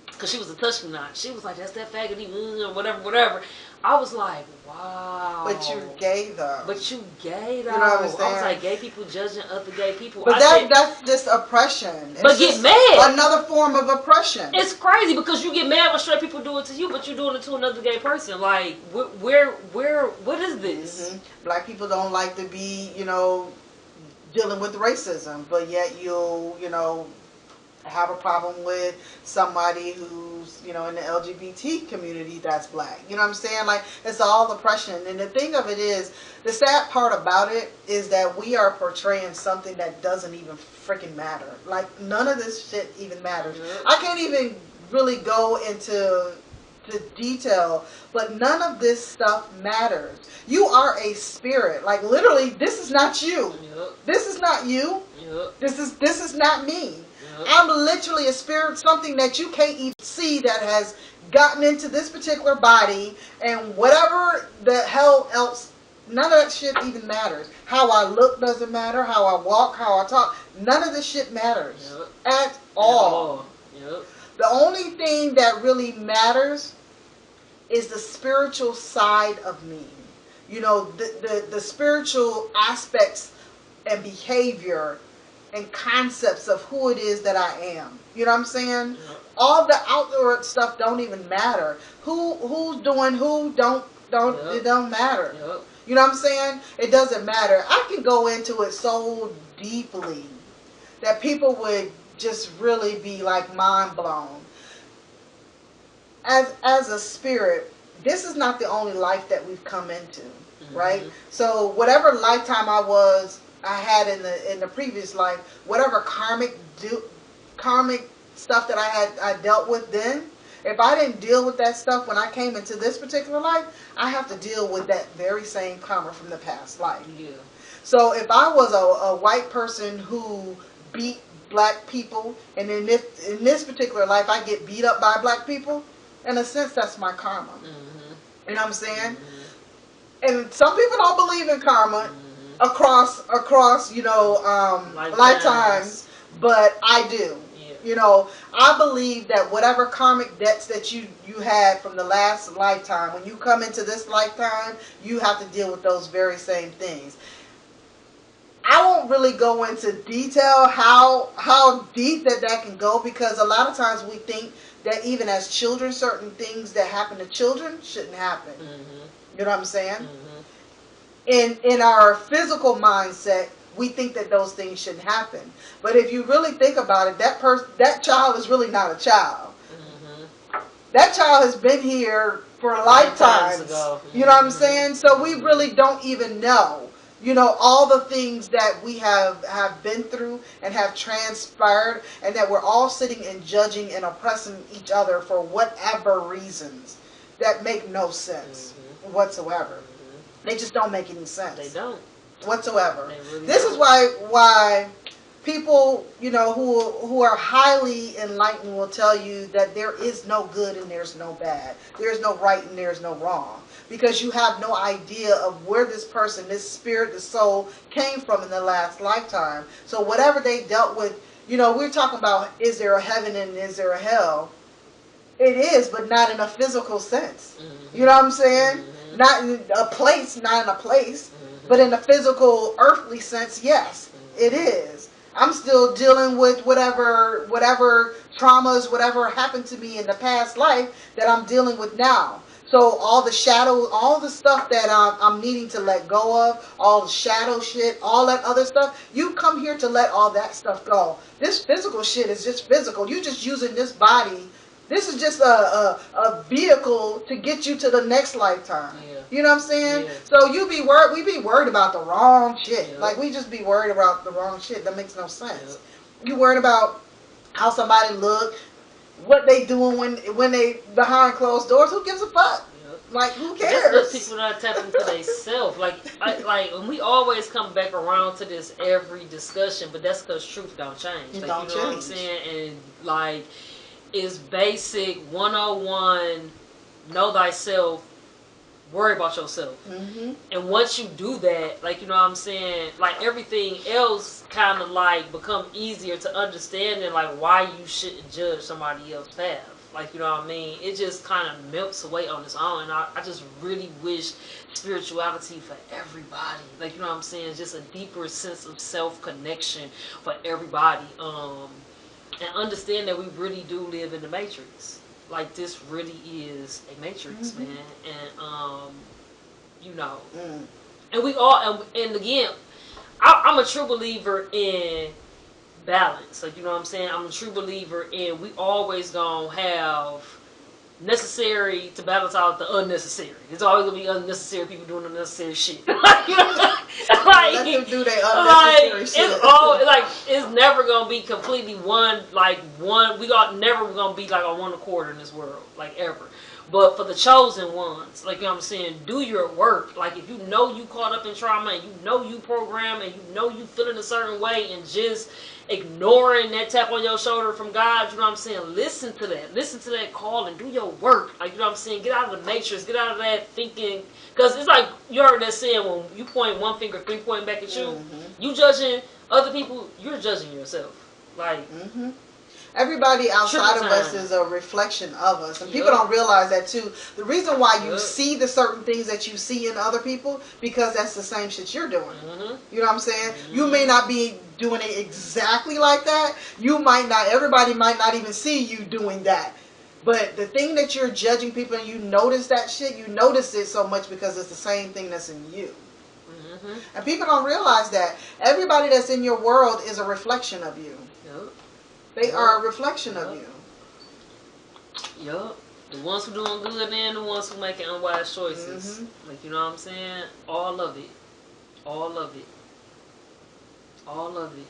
because she was a touch me not. She was like, that's that faggoty, whatever. I was like, wow. But you're gay, though. You know what I'm saying? I was like, gay people judging other gay people. But that's just oppression. But get mad. Another form of oppression. It's crazy because you get mad when straight people do it to you, but you're doing it to another gay person. Like, what is this? Black people don't like to be, dealing with racism, but yet you'll, have a problem with somebody who's, in the LGBT community that's black. You know what I'm saying? Like, it's all oppression. And the thing of it is, the sad part about it is that we are portraying something that doesn't even freaking matter. Like, none of this shit even matters. I can't even really go into the detail, but none of this stuff matters. You are a spirit. Like, literally, this is not you. This is not you. This is not me. I'm literally a spirit, something that you can't even see that has gotten into this particular body, and whatever the hell else, none of that shit even matters. How I look doesn't matter, how I walk, how I talk, none of this shit matters at all. The only thing that really matters is the spiritual side of me. The spiritual aspects and behavior and concepts of who it is that I am. You know what I'm saying? Yep. All the outward stuff don't even matter. Who's doing who don't Yep. it don't matter. Yep. You know what I'm saying? It doesn't matter. I can go into it so deeply that people would just really be like mind blown. As a spirit, this is not the only life that we've come into, right? So whatever lifetime I had in the previous life, whatever karmic stuff that I dealt with then, if I didn't deal with that stuff when I came into this particular life, I have to deal with that very same karma from the past life. Yeah. So if I was a white person who beat black people, and in this particular life I get beat up by black people, in a sense that's my karma. You know what I'm saying? And some people don't believe in karma across lifetimes, but I do. Yeah. You know, I believe that whatever karmic debts that you had from the last lifetime, when you come into this lifetime, you have to deal with those very same things. I won't really go into detail how deep that can go, because a lot of times we think that even as children, certain things that happen to children shouldn't happen. You know what I'm saying? In our physical mindset, we think that those things shouldn't happen. But if you really think about it, that child is really not a child. That child has been here for lifetimes. You know what I'm saying? So we really don't even know, all the things that we have been through and have transpired, and that we're all sitting and judging and oppressing each other for whatever reasons that make no sense whatsoever. They just don't make any sense. They don't. Whatsoever. They really This don't. is why people, who are highly enlightened will tell you that there is no good and there's no bad. There's no right and there's no wrong. Because you have no idea of where this person, this spirit, this soul came from in the last lifetime. So whatever they dealt with, we're talking about, is there a heaven and is there a hell? It is, but not in a physical sense. You know what I'm saying? Not in a place, but in a physical, earthly sense, yes, it is. I'm still dealing with whatever traumas, whatever happened to me in the past life that I'm dealing with now. So all the shadow, all the stuff that I'm needing to let go of, all the shadow shit, all that other stuff, you come here to let all that stuff go. This physical shit is just physical. You're just using this body. This is just a vehicle to get you to the next lifetime. Yeah. You know what I'm saying? Yeah. So we be worried about the wrong shit. Yeah. Like, we just be worried about the wrong shit. That makes no sense. Yeah. You worried about how somebody look, what they doing when they behind closed doors. Who gives a fuck? Yep. Like, who That's cares? because people not tapping into themselves. And we always come back around to this every discussion, but that's because truth don't change. It Like, don't you know what I'm change. saying? And like, it's basic 101. Know thyself. Worry about yourself. And once you do that, like, you know what I'm saying, like, everything else kind of like become easier to understand, and like why you shouldn't judge somebody else's path. Like, you know what I mean? It just kind of melts away on its own. And I just really wish spirituality for everybody. Like, you know what I'm saying? Just a deeper sense of self-connection for everybody. And understand that we really do live in the Matrix. Like, this really is a Matrix, man. And, and we all, and again, I'm a true believer in balance. Like, you know what I'm saying? I'm a true believer in we always gonna have necessary to balance out the unnecessary. There's always gonna be unnecessary people doing unnecessary shit. Like, Let them do their unnecessary shit. It's never gonna be completely one. We got never gonna be like on one accord in this world, like, ever. But for the chosen ones, like, you know what I'm saying, do your work. Like, if you know you caught up in trauma, and you know you programmed, and you know you feeling a certain way, and just ignoring that tap on your shoulder from God, you know what I'm saying, listen to that. Listen to that call and do your work. Like, you know what I'm saying, get out of the matrix, get out of that thinking. Because it's like, you heard that saying, when you point one finger, three pointing back at you, you judging other people, you're judging yourself. Like, everybody outside of us is a reflection of us, and people don't realize that too. The reason why you see the certain things that you see in other people, because that's the same shit you're doing. You know what I'm saying? You may not be doing it exactly like that, everybody might not even see you doing that. But the thing that you're judging people and you notice that shit, you notice it so much because it's the same thing that's in you. Mm-hmm. And people don't realize that everybody that's in your world is a reflection of you. Yep. They are a reflection of you. Yup. The ones who doing good and the ones who making unwise choices. Like, you know what I'm saying? All of it. All of it. All of it.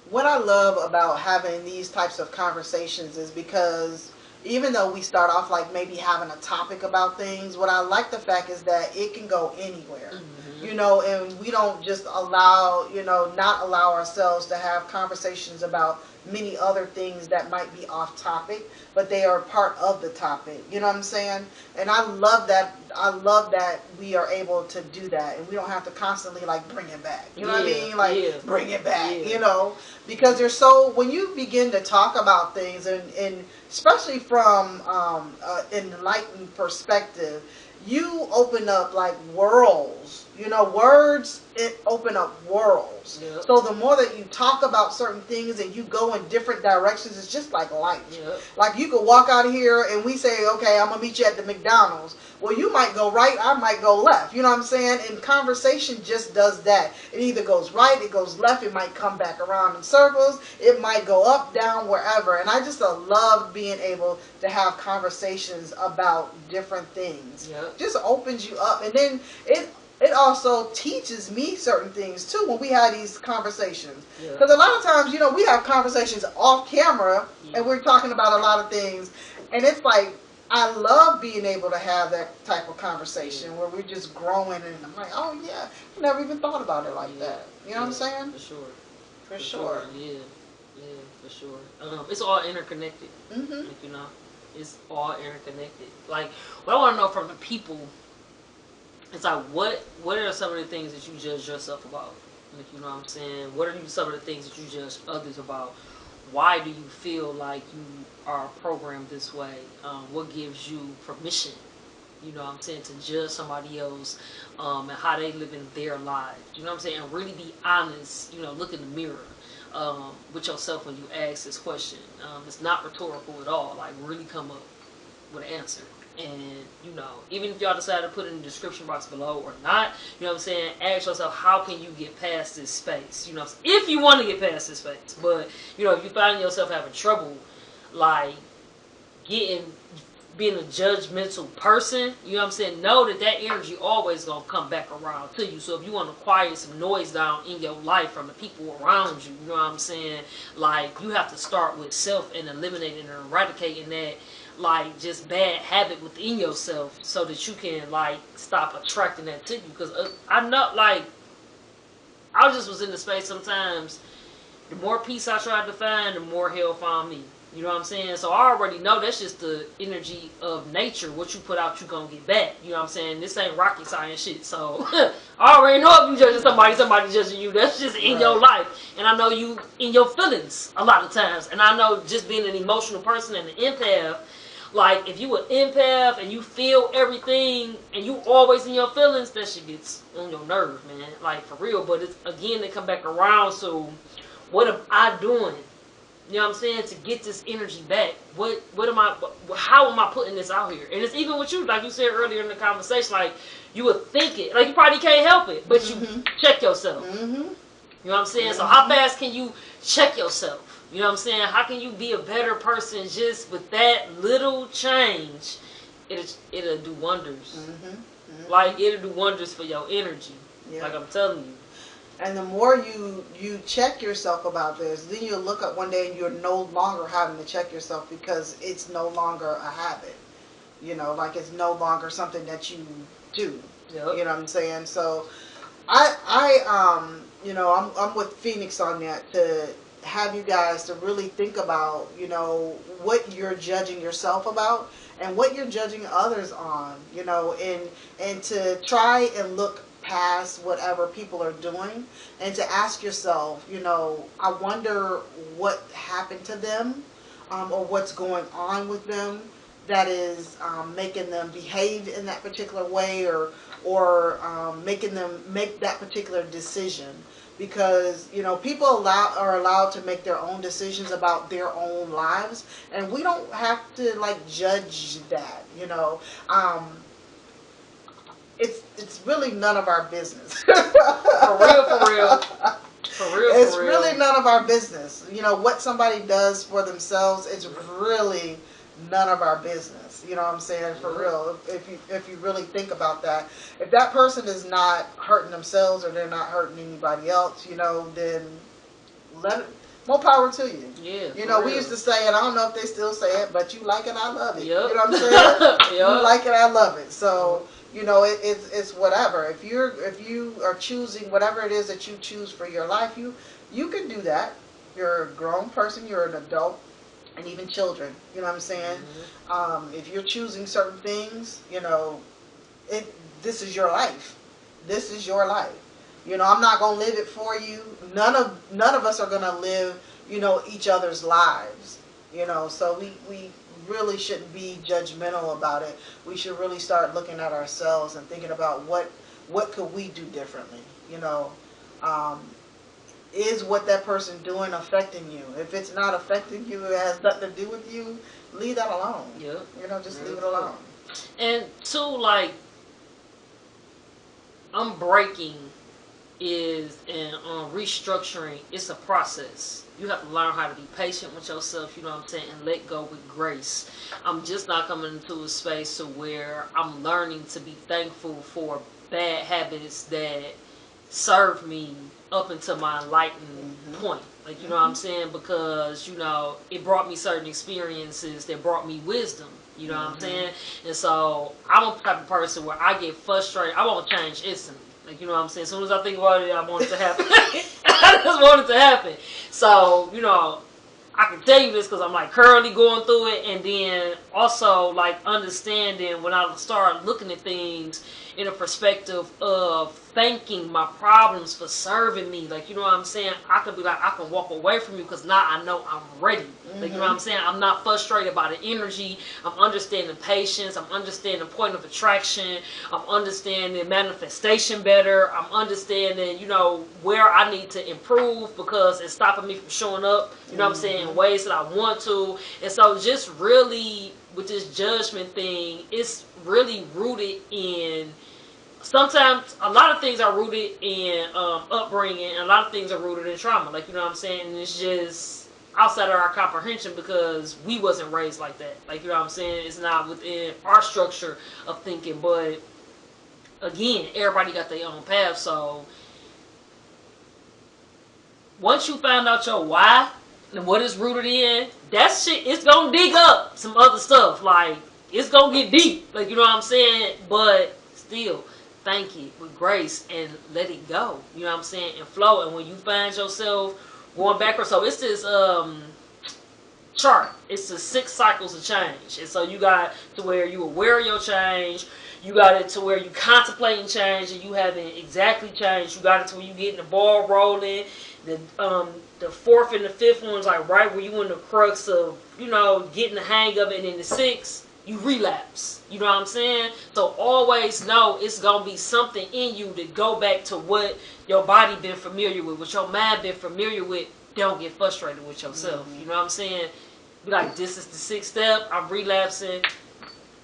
What I love about having these types of conversations is because even though we start off like maybe having a topic about things, what I like the fact is that it can go anywhere. You know, and we don't just allow, not allow ourselves to have conversations about many other things that might be off topic, but they are part of the topic. You know what I'm saying? And I love that. I love that we are able to do that, and we don't have to constantly like bring it back. You know what I mean? Like bring it back. You know, because there's when you begin to talk about things, and especially from an enlightened perspective, you open up like worlds. Words, it open up worlds. Yep. So the more that you talk about certain things and you go in different directions, it's just like life. Yep. Like you could walk out of here and we say, okay, I'm going to meet you at the McDonald's. Well, you might go right, I might go left. You know what I'm saying? And conversation just does that. It either goes right, it goes left, it might come back around in circles, it might go up, down, wherever. And I just love being able to have conversations about different things. Yep. Just opens you up. And then it also teaches me certain things too when we have these conversations. Because a lot of times, we have conversations off camera and we're talking about a lot of things. And it's like, I love being able to have that type of conversation where we're just growing and I'm like, oh yeah, I never even thought about it like that. You know what I'm saying? For sure. For sure. Yeah, for sure. It's all interconnected. Like, it's all interconnected. Like, what I want to know from the people, it's like, what are some of the things that you judge yourself about? Like, you know what I'm saying? What are some of the things that you judge others about? Why do you feel like you are programmed this way? What gives you permission, you know what I'm saying, to judge somebody else and how they live in their lives? You know what I'm saying? And really be honest, look in the mirror with yourself when you ask this question. It's not rhetorical at all. Like, really come up with an answer. And, even if y'all decide to put it in the description box below or not, you know what I'm saying, ask yourself, how can you get past this space? If you want to get past this space. But, if you find yourself having trouble, like, being a judgmental person, you know what I'm saying, know that energy always going to come back around to you. So if you want to quiet some noise down in your life from the people around you, you know what I'm saying, like, you have to start with self and eliminating and eradicating that, like, just bad habit within yourself so that you can, like, stop attracting that to you. Because I know, like, I just was in the space sometimes, the more peace I tried to find, the more hell found me. You know what I'm saying? So I already know that's just the energy of nature. What you put out, you gonna get back. You know what I'm saying? This ain't rocket science shit. So I already know if you judging somebody judging you. That's just in your life. And I know you in your feelings a lot of times. And I know just being an emotional person and an empath, like, if you an empath and you feel everything and you always in your feelings, that shit gets on your nerve, man. Like, for real. But it's, again, they come back around. So what am I doing? You know what I'm saying? To get this energy back. How am I putting this out here? And it's even with you, like you said earlier in the conversation, like, you would think it. Like, you probably can't help it, but you check yourself. You know what I'm saying? So how fast can you check yourself? You know what I'm saying? How can you be a better person just with that little change? It'll do wonders. Like, it'll do wonders for your energy. Like I'm telling you. And the more you check yourself about this, then you'll look up one day and you're no longer having to check yourself because it's no longer a habit. Like, it's no longer something that you do. You know what I'm saying? So I'm with Phoenix on that, to have you guys to really think about, what you're judging yourself about and what you're judging others on, and to try and look past whatever people are doing and to ask yourself, I wonder what happened to them, or what's going on with them that is making them behave in that particular way, or making them make that particular decision. because people are allowed to make their own decisions about their own lives, and we don't have to like judge that. It's really none of our business. For real, for real. For real, It's for real. really none of our business. What somebody does for themselves is really none of our business. You know what I'm saying? For real. If you really think about that, if that person is not hurting themselves or they're not hurting anybody else, then let it, more power to you. Yeah. We used to say, and I don't know if they still say it, but you like it, I love it. Yep. You know what I'm saying? Yep. You like it, I love it. So it's whatever. If you are choosing whatever it is that you choose for your life, you can do that. You're a grown person. You're an adult, and even children. You know what I'm saying? If you're choosing certain things, this is your life. This is your life. I'm not gonna live it for you. None of us are gonna live, each other's lives. So we really shouldn't be judgmental about it. We should really start looking at ourselves and thinking about what could we do differently. Is what that person doing affecting you? If it's not affecting you, it has nothing to do with you, leave that alone. Yep. Just leave it alone. And two, like, unbreaking is and restructuring. It's a process. You have to learn how to be patient with yourself, you know what I'm saying, and let go with grace. I'm just not coming into a space to where I'm learning to be thankful for bad habits that served me up until my enlightened point. Like, you know what I'm saying? Because, it brought me certain experiences that brought me wisdom. You know what I'm saying? And so I'm a type of person where I get frustrated. I won't change instantly. Like, you know what I'm saying? As soon as I think about it, I want it to happen. I just want it to happen. So, I can tell you this because I'm like currently going through it, and then also like understanding when I start looking at things in a perspective of thanking my problems for serving me. Like, you know what I'm saying? I could be like, I can walk away from you because now I know I'm ready. Like, you know what I'm saying? I'm not frustrated by the energy. I'm understanding patience. I'm understanding point of attraction. I'm understanding manifestation better. I'm understanding, where I need to improve because it's stopping me from showing up, you know what I'm saying, in ways that I want to. And so just really with this judgment thing, it's really rooted in, sometimes a lot of things are rooted in upbringing, and a lot of things are rooted in trauma. Like, you know what I'm saying? And it's just outside of our comprehension because we wasn't raised like that. Like, you know what I'm saying? It's not within our structure of thinking. But again, everybody got their own path. So once you find out your why and what it's rooted in, that shit, it's gonna dig up some other stuff. Like, it's gonna get deep. Like, you know what I'm saying? But still, thank you with grace and let it go. You know what I'm saying? And flow. And when you find yourself going backwards, so it's this chart. It's the 6 cycles of change. And so you got to where you aware of your change. You got it to where you contemplating change and you haven't exactly changed. You got it to where you getting the ball rolling. The 4th and the 5th one's like right where you in the crux of, getting the hang of it. And in the 6th, you relapse. You know what I'm saying? So always know it's going to be something in you to go back to what your body been familiar with, what your mind been familiar with. Don't get frustrated with yourself. You know what I'm saying? Be like, this is the 6th step. I'm relapsing.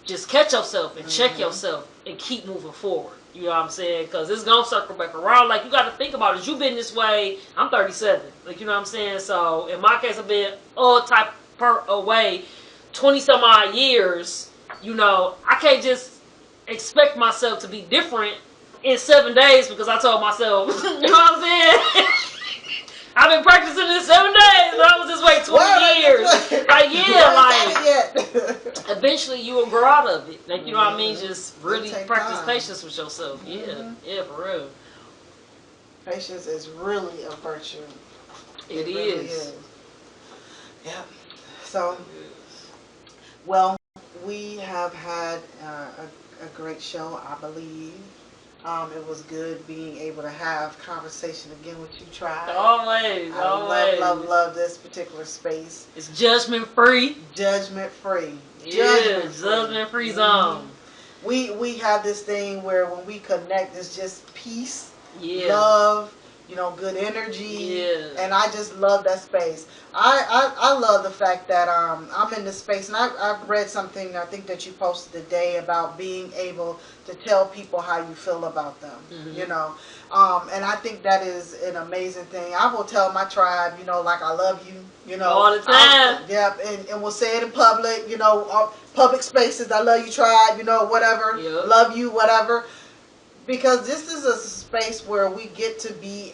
Just catch yourself and check yourself and keep moving forward. You know what I'm saying? Because it's going to circle back around. Like, you got to think about it. You've been this way. I'm 37. Like, you know what I'm saying? So, in my case, I've been all type of way 20 some odd years. I can't just expect myself to be different in 7 days because I told myself, you know what I'm saying? I've been practicing this 7 days, and I was this way 20 years. Like, eventually you will grow out of it. Like, you know what I mean? Just really practice patience with yourself. Yeah, for real. Patience is really a virtue. It really is. Yeah. So, well, we have had a great show, I believe. It was good being able to have conversation again with you, Tribe. Always. Love this particular space. It's judgment free. Judgment free. Judgment free zone. We have this thing where when we connect, it's just peace, Yeah. love, good energy. Yeah. And I just love that space. I love the fact that I'm in this space, and I've read something I think that you posted today about being able to tell people how you feel about them. And I think that is an amazing thing. I will tell my tribe, like I love you. All the time. Yep, and we'll say it in public. Public spaces. I love you, tribe. Whatever. Yep. Love you, whatever. Because this is a space where we get to be,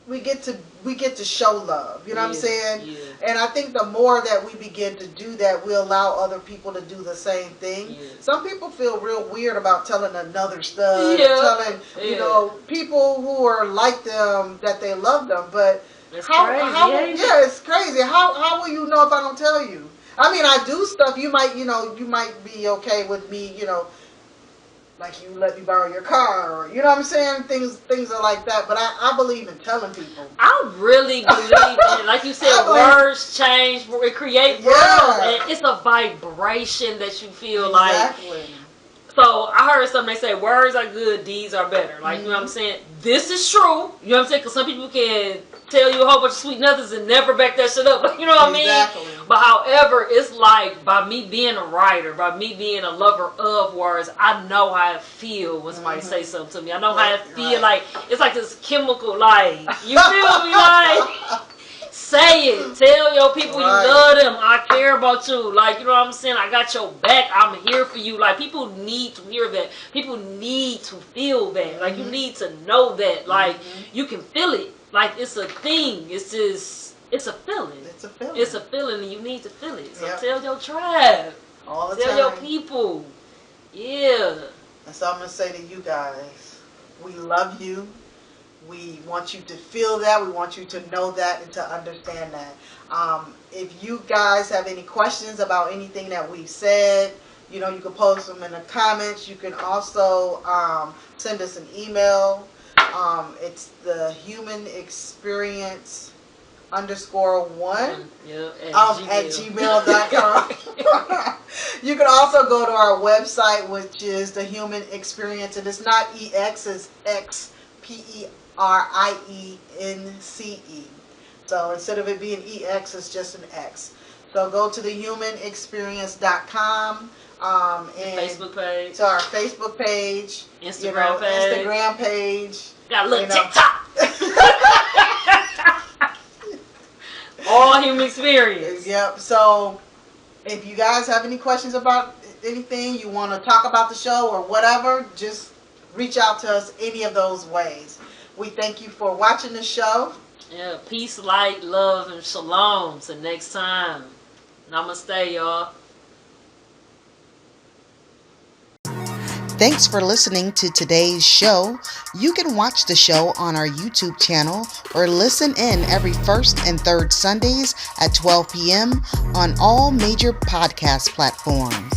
we get to show love. You know what I'm saying? Yeah. And I think the more that we begin to do that, we allow other people to do the same thing. Yeah. Some people feel real weird about telling another stud, Yeah. telling people who are like them that they love them. But That's how? crazy, Yeah, it's crazy. How will you know if I don't tell you? I mean, I do stuff. You might be okay with me, like you let me borrow your car, or you know what I'm saying? Things are like that. But I believe in telling people. I really believe in, like you said, words change, it create worlds, and it's a vibration that you feel exactly. like. So I heard something, they say words are good, deeds are better. Like, you know what I'm saying? This is true. You know what I'm saying? Because some people can tell you a whole bunch of sweet nothings and never back that shit up. You know what I mean? But however, it's like by me being a writer, by me being a lover of words, I know how I feel when somebody say something to me. I know how I feel. Like, it's like this chemical, like, you feel me? Like, say it. Tell your people you love them. I care about you. Like, you know what I'm saying? I got your back. I'm here for you. Like, people need to hear that. People need to feel that. Like, you need to know that. Like, you can feel it. Like, it's a thing. It's just, it's a feeling. It's a feeling. It's a feeling, and you need to feel it. So tell your tribe. All the time. Tell your people. Yeah. And so I'm going to say to you guys, we love you. We want you to feel that. We want you to know that and to understand that. If you guys have any questions about anything that we've said, you can post them in the comments. You can also send us an email. It's the Human Xperience _1 at gmail.com. You can also go to our website, which is the Human Xperience, and it's not EX, it's XPERIENCE. So instead of it being EX, it's just an X. So go to thehumanxperience.com and Facebook page. To our Facebook page, Instagram page. Got a little TikTok. All Human Xperience. Yep. So if you guys have any questions about anything, you want to talk about the show or whatever, just reach out to us any of those ways. We thank you for watching the show. Yeah, peace, light, love, and shalom. Till next time. Namaste, y'all. Thanks for listening to today's show. You can watch the show on our YouTube channel or listen in every first and third Sundays at 12 p.m. on all major podcast platforms.